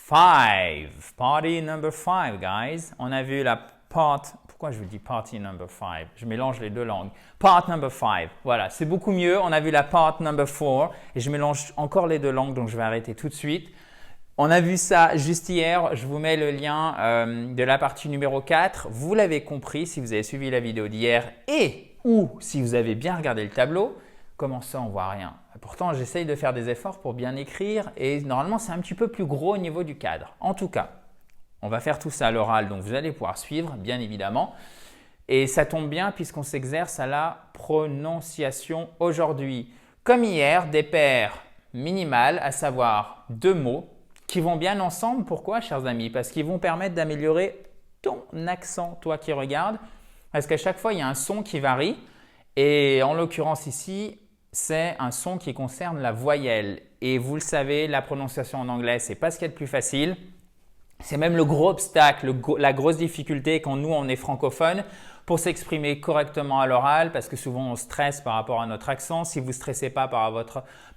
5. Party number 5, guys. On a vu la part. Pourquoi je vous dis party number 5? Je mélange les deux langues. Part number 5. Voilà, c'est beaucoup mieux. On a vu la part number 4 et je mélange encore les deux langues, donc je vais arrêter tout de suite. On a vu ça juste hier. Je vous mets le lien de la partie numéro 4. Vous l'avez compris si vous avez suivi la vidéo d'hier et ou si vous avez bien regardé le tableau. Comment ça, on ne voit rien? Pourtant, j'essaye de faire des efforts pour bien écrire et normalement, c'est un petit peu plus gros au niveau du cadre. En tout cas, on va faire tout ça à l'oral, donc vous allez pouvoir suivre, bien évidemment. Et ça tombe bien puisqu'on s'exerce à la prononciation aujourd'hui. Comme hier, des paires minimales, à savoir deux mots qui vont bien ensemble. Pourquoi, chers amis? Parce qu'ils vont permettre d'améliorer ton accent, toi qui regardes. Parce qu'à chaque fois, il y a un son qui varie. Et en l'occurrence ici, c'est un son qui concerne la voyelle. Et vous le savez, la prononciation en anglais, ce n'est pas ce qu'il y a de plus facile. C'est même le gros obstacle, la grosse difficulté quand nous, on est francophone pour s'exprimer correctement à l'oral parce que souvent, on stresse par rapport à notre accent. Si vous ne stressez pas par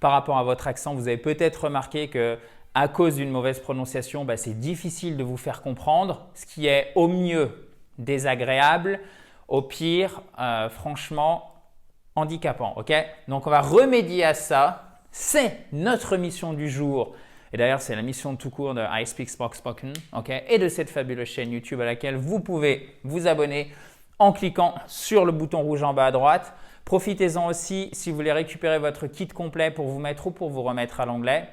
rapport à votre accent, vous avez peut-être remarqué qu'à cause d'une mauvaise prononciation, c'est difficile de vous faire comprendre, ce qui est au mieux désagréable, au pire, franchement, handicapant, ok? Donc, on va remédier à ça. C'est notre mission du jour. Et d'ailleurs, c'est la mission tout court de I Speak Spock Spoken, ok? Et de cette fabuleuse chaîne YouTube à laquelle vous pouvez vous abonner en cliquant sur le bouton rouge en bas à droite. Profitez-en aussi si vous voulez récupérer votre kit complet pour vous mettre ou pour vous remettre à l'anglais.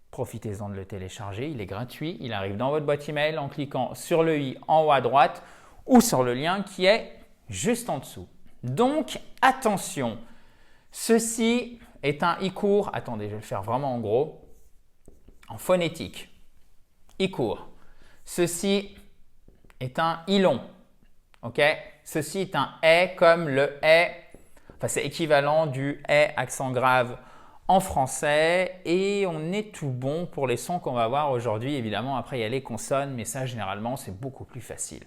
Profitez-en de le télécharger. Il est gratuit. Il arrive dans votre boîte email en cliquant sur le i en haut à droite ou sur le lien qui est juste en dessous. Donc, attention, ceci est un i court. Attendez, je vais le faire vraiment en gros. En phonétique, i court. Ceci est un i long. Ok? Ceci est un est comme le est. Enfin, c'est équivalent du est accent grave en français. Et on est tout bon pour les sons qu'on va voir aujourd'hui. Évidemment, après, il y a les consonnes, mais ça, généralement, c'est beaucoup plus facile.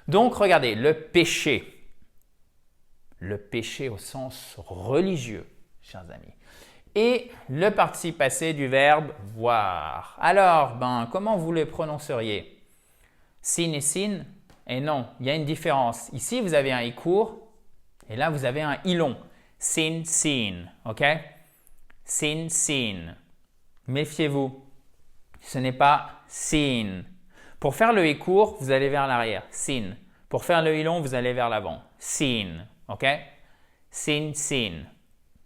Donc, regardez, le péché. Le péché au sens religieux, chers amis. Et le participe passé du verbe voir. Alors, comment vous le prononceriez? Sin et sin? Et non, il y a une différence. Ici, vous avez un i court et là, vous avez un i long. Sin, sin, ok? Sin, sin. Méfiez-vous, ce n'est pas sin. Pour faire le i court, vous allez vers l'arrière, sin. Pour faire le i long, vous allez vers l'avant, sin. Ok? Sin, sin.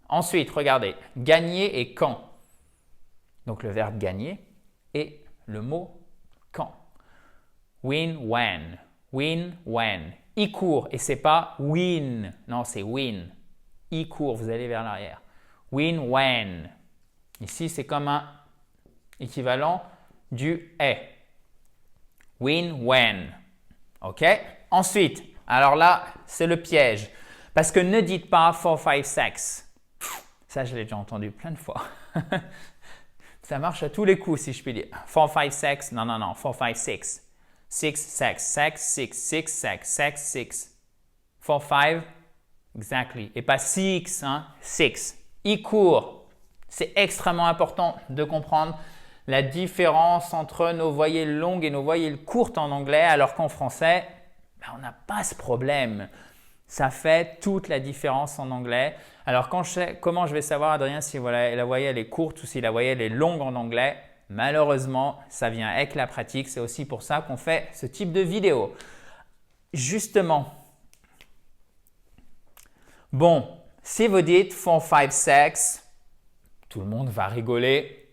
Ensuite, regardez, gagner et quand. Donc, le verbe gagner et le mot quand. Win, when. Win, when. I court et c'est pas win. Non, c'est win. I court, vous allez vers l'arrière. Win, when. Ici, c'est comme un équivalent du est. Win, when. Ok? Ensuite, alors là, c'est le piège. Parce que ne dites pas 4, 5, 6. Ça, je l'ai déjà entendu plein de fois. Ça marche à tous les coups, si je puis dire. 4, 5, 6. Non, non, non. 4, 5, 6. 6, 6, 6, 6, 6, 6, 6, 6. 4, 5. Exactly. Et pas 6, hein. 6. I court. C'est extrêmement important de comprendre la différence entre nos voyelles longues et nos voyelles courtes en anglais, alors qu'en français, on n'a pas ce problème. Ça fait toute la différence en anglais. Alors, comment je vais savoir, Adrien, si la voyelle est courte ou si la voyelle est longue en anglais? Malheureusement, ça vient avec la pratique. C'est aussi pour ça qu'on fait ce type de vidéo. Justement, bon, si vous dites 4, 5, 6, tout le monde va rigoler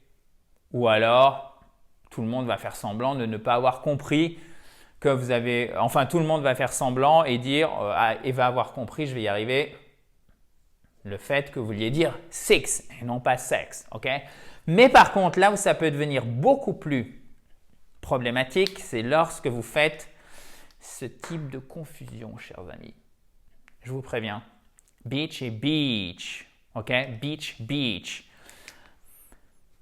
ou alors tout le monde va faire semblant de ne pas avoir compris que vous avez… Enfin, tout le monde va faire semblant et dire et va avoir compris, je vais y arriver, le fait que vous vouliez dire 6 et non pas 6, ok? Mais par contre, là où ça peut devenir beaucoup plus problématique, c'est lorsque vous faites ce type de confusion, chers amis. Je vous préviens. Beach et beach, ok? Beach, beach.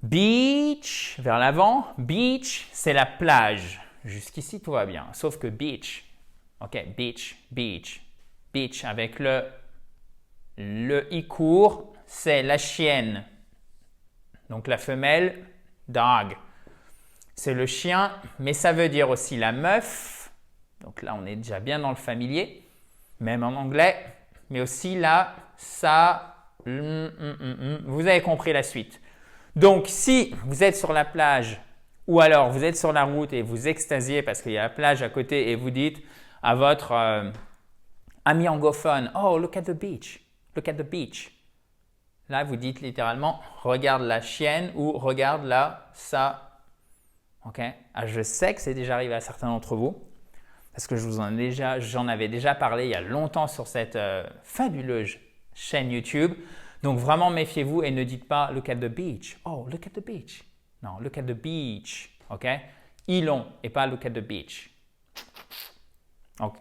Beach, vers l'avant. Beach, c'est la plage. Jusqu'ici, tout va bien. Sauf que beach, ok? Beach, beach. Beach avec le i court, c'est la chienne. Donc la femelle, dog. c'est le chien, mais ça veut dire aussi la meuf. Donc là, on est déjà bien dans le familier, même en anglais. Mais aussi là, ça, vous avez compris la suite. Donc, si vous êtes sur la plage ou alors vous êtes sur la route et vous extasiez parce qu'il y a la plage à côté et vous dites à votre ami anglophone, « Oh, look at the beach, look at the beach ». Là, vous dites littéralement « Regarde la chienne » ou « Regarde là, ça ». Ok? Ah, je sais que c'est déjà arrivé à certains d'entre vous parce que j'en avais déjà parlé il y a longtemps sur cette fabuleuse chaîne YouTube. Donc, vraiment, méfiez-vous et ne dites pas « Look at the beach ». « Oh, look at the beach ». Non, « Look at the beach ». Ok? Îlon et pas « Look at the beach ». Ok.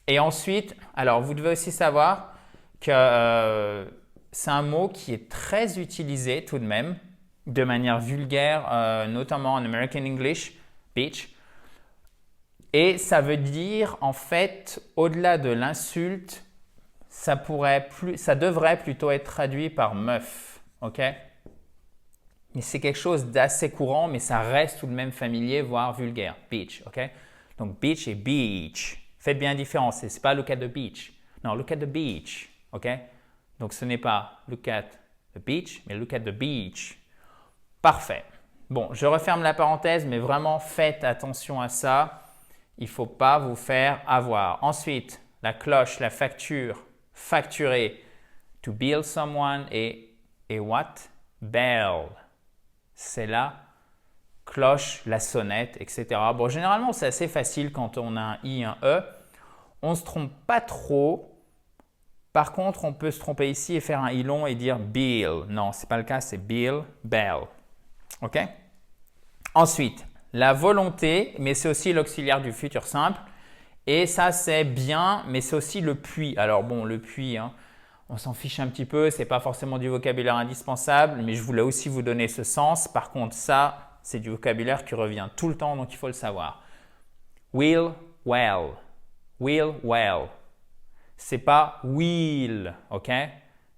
Et ensuite, alors, vous devez aussi savoir que c'est un mot qui est très utilisé tout de même, de manière vulgaire, notamment en American English, beach. Et ça veut dire, en fait, au-delà de l'insulte, ça devrait plutôt être traduit par meuf, ok? Mais c'est quelque chose d'assez courant, mais ça reste tout de même familier, voire vulgaire, beach, ok? Donc, beach et beach. Faites bien la différence, ce n'est pas look at the beach. Non, look at the beach, ok? Donc, ce n'est pas look at the beach, mais look at the beach. Parfait. Bon, je referme la parenthèse, mais vraiment faites attention à ça. Il ne faut pas vous faire avoir. Ensuite, la cloche, la facture, facturer. To bill someone et what? Bell. C'est la cloche, la sonnette, etc. Bon, généralement, c'est assez facile quand on a un I, un E. On ne se trompe pas trop. Par contre, on peut se tromper ici et faire un I long et dire bill. Non, ce n'est pas le cas, c'est bill, bell. OK? Ensuite, la volonté, mais c'est aussi l'auxiliaire du futur simple. Et ça, c'est bien, mais c'est aussi le puis. Alors bon, le puis, hein, on s'en fiche un petit peu, ce n'est pas forcément du vocabulaire indispensable, mais je voulais aussi vous donner ce sens. Par contre, ça, c'est du vocabulaire qui revient tout le temps, donc il faut le savoir. Will, well. Will, well. C'est pas will, ok?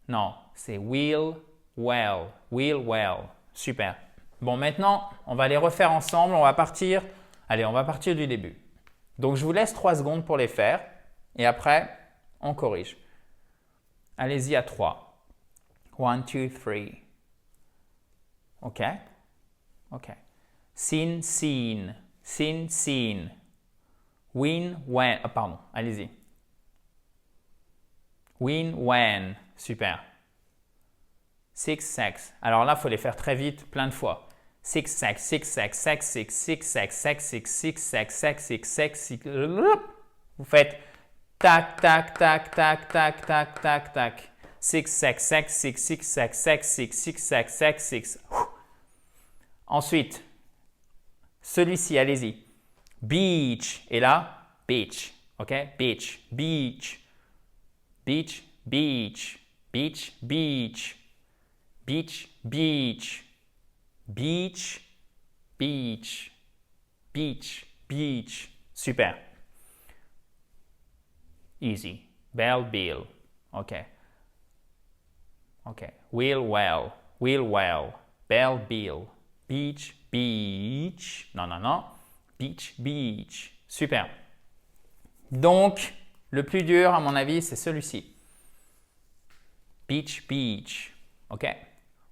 Non, c'est will, well. Will, well. Super. Bon, maintenant, on va les refaire ensemble. On va partir du début. Donc, je vous laisse 3 secondes pour les faire et après, on corrige. Allez-y à 3. 1, 2, 3. OK? OK. Seen, seen. Seen, seen. Win, when. Ah, pardon, allez-y. Win, when. Super. 6, 6. Alors là, il faut les faire très vite, plein de fois. 6, 6, 6, 6, 6, 6, 6, 6, 6, 6, 6, 6, 6, 6, 6, 6. Vous faites tac, tac, tac, tac, tac, tac, tac, tac. 6, 6, 6, 6, 6, 6, 6, 6, 6, 6, 6, 6. Ensuite, celui-ci, allez-y. Beach. Et là, beach. OK? Beach, beach. Beach, beach. Beach, beach. Beach, beach. Beach, beach. Beach, beach. Super. Easy. Bell, bill. OK. OK. Will, well. Will, well. Bell, bill. Beach, beach. Non, non, non. Beach, beach. Super. Donc, le plus dur, à mon avis, c'est celui-ci. Beach, beach. OK?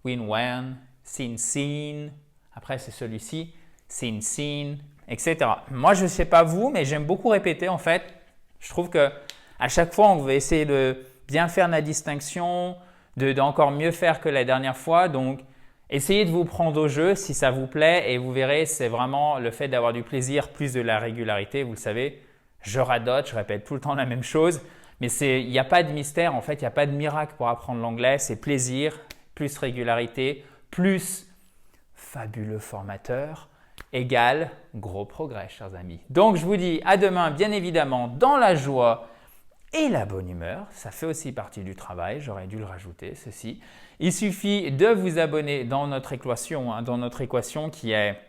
Win, when. Seen, seen. Après, c'est celui-ci. Seen, seen, etc. Moi, je ne sais pas vous, mais j'aime beaucoup répéter en fait. Je trouve que à chaque fois, on va essayer de bien faire la distinction, d'encore mieux faire que la dernière fois. Donc, essayez de vous prendre au jeu si ça vous plaît et vous verrez, c'est vraiment le fait d'avoir du plaisir plus de la régularité. Vous le savez, je radote, je répète tout le temps la même chose. Mais il n'y a pas de mystère, en fait, il n'y a pas de miracle pour apprendre l'anglais. C'est plaisir, plus régularité, plus fabuleux formateur, égale gros progrès, chers amis. Donc, je vous dis à demain, bien évidemment, dans la joie et la bonne humeur. Ça fait aussi partie du travail, j'aurais dû le rajouter, ceci. Il suffit de vous abonner dans notre équation, qui est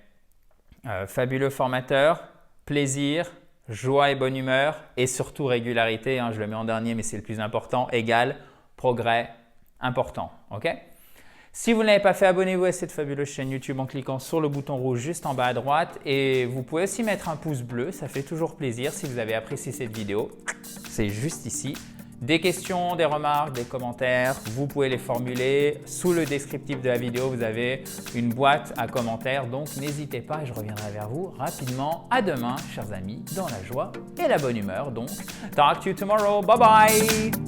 fabuleux formateur, plaisir, joie et bonne humeur et surtout régularité. Je le mets en dernier, mais c'est le plus important, égale progrès important. OK? Si vous ne l'avez pas fait, abonnez-vous à cette fabuleuse chaîne YouTube en cliquant sur le bouton rouge juste en bas à droite. Et vous pouvez aussi mettre un pouce bleu, ça fait toujours plaisir si vous avez apprécié cette vidéo. C'est juste ici. Des questions, des remarques, des commentaires, vous pouvez les formuler. Sous le descriptif de la vidéo, vous avez une boîte à commentaires. Donc n'hésitez pas et je reviendrai vers vous rapidement. À demain, chers amis, dans la joie et la bonne humeur. Donc, talk to you tomorrow. Bye bye!